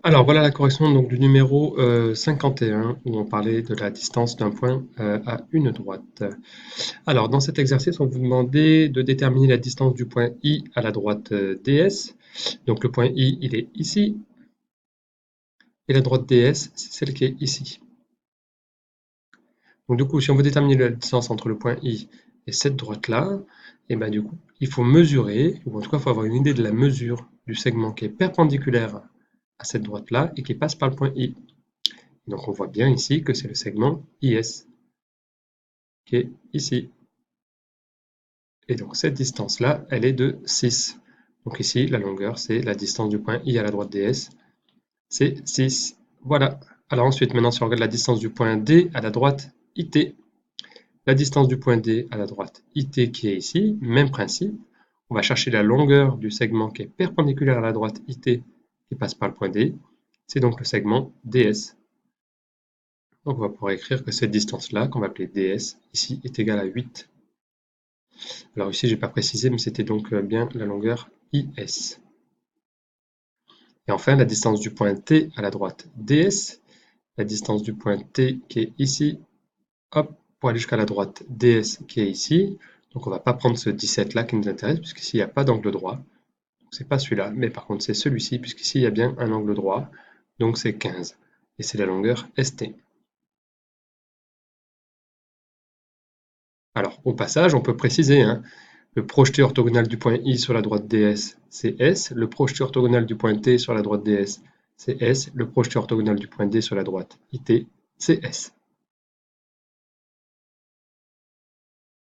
Alors voilà la correction donc, du numéro 51 où on parlait de la distance d'un point à une droite. Alors dans cet exercice, on vous demandait de déterminer la distance du point I à la droite DS. Donc le point I, il est ici, et la droite DS, c'est celle qui est ici. Donc du coup, si on veut déterminer la distance entre le point I et cette droite-là, et ben du coup, il faut mesurer, ou en tout cas, il faut avoir une idée de la mesure du segment qui est perpendiculaire à cette droite-là et qui passe par le point I. Donc on voit bien ici que c'est le segment IS qui est ici. Et donc cette distance-là, elle est de 6. Donc ici, la longueur, c'est la distance du point I à la droite DS, c'est 6. Voilà. Alors ensuite, maintenant, si on regarde la distance du point D à la droite IT, la distance du point D à la droite IT qui est ici, même principe. On va chercher la longueur du segment qui est perpendiculaire à la droite IT qui passe par le point D. C'est donc le segment DS. Donc on va pouvoir écrire que cette distance-là, qu'on va appeler DS, ici, est égale à 8. Alors ici, je n'ai pas précisé, mais c'était donc bien la longueur IS. Et enfin, la distance du point T à la droite DS, la distance du point T qui est ici, hop, pour aller jusqu'à la droite DS qui est ici. Donc on ne va pas prendre ce 17 là qui nous intéresse, puisqu'ici il n'y a pas d'angle droit. Donc c'est pas celui-là, mais par contre c'est celui-ci, puisqu'ici il y a bien un angle droit. Donc c'est 15. Et c'est la longueur ST. Alors au passage, on peut préciser, hein, le projeté orthogonal du point I sur la droite DS, c'est S. Le projeté orthogonal du point T sur la droite DS, c'est S. Le projeté orthogonal du point D sur la droite IT, c'est S.